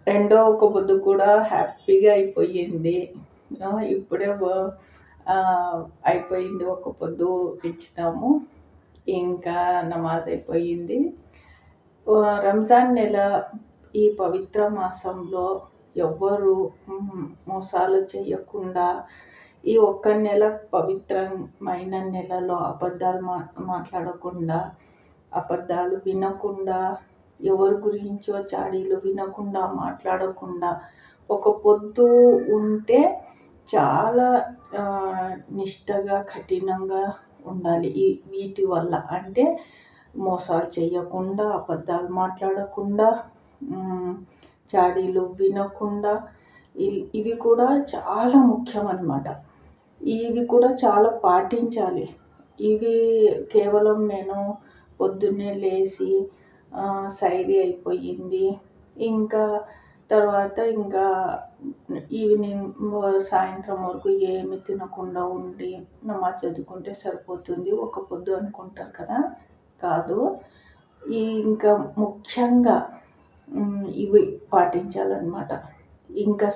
రెండో ఒక పొద్దు కూడా హ్యాపీగా అయిపోయింది. ఇప్పుడే అయిపోయింది, ఒక పొద్దు ఇచ్చినాము. ఇంకా నమాజ్ అయిపోయింది. రంజాన్ నెల, ఈ పవిత్ర మాసంలో ఎవ్వరు మోసాలు చేయకుండా, ఈ ఒక్క నెల పవిత్రమైన నెలలో అబద్ధాలు మాట్లాడకుండా, అబద్ధాలు వినకుండా, ఎవరి గురించో చాడీలు వినకుండా, మాట్లాడకుండా ఒక పొద్దు ఉంటే చాలా నిష్టగా, కఠినంగా ఉండాలి. వీటి వల్ల అంటే మోసాలు చేయకుండా, అబద్ధాలు మాట్లాడకుండా, చాడీలు వినకుండా, ఇవి కూడా చాలా ముఖ్యం అన్నమాట. ఇవి కూడా చాలా పాటించాలి. ఇవి కేవలం నేను పొద్దున్నే లేచి సైరీ అయిపోయింది, ఇంకా తర్వాత ఇంకా ఈవినింగ్ సాయంత్రం వరకు ఏమి తినకుండా ఉండి నమాజ్ చదువుకుంటే సరిపోతుంది, ఒక పొద్దు అనుకుంటారు కదా. కాదు, ఇంకా ముఖ్యంగా ఇవి పాటించాలన్నమాట. ఇంకా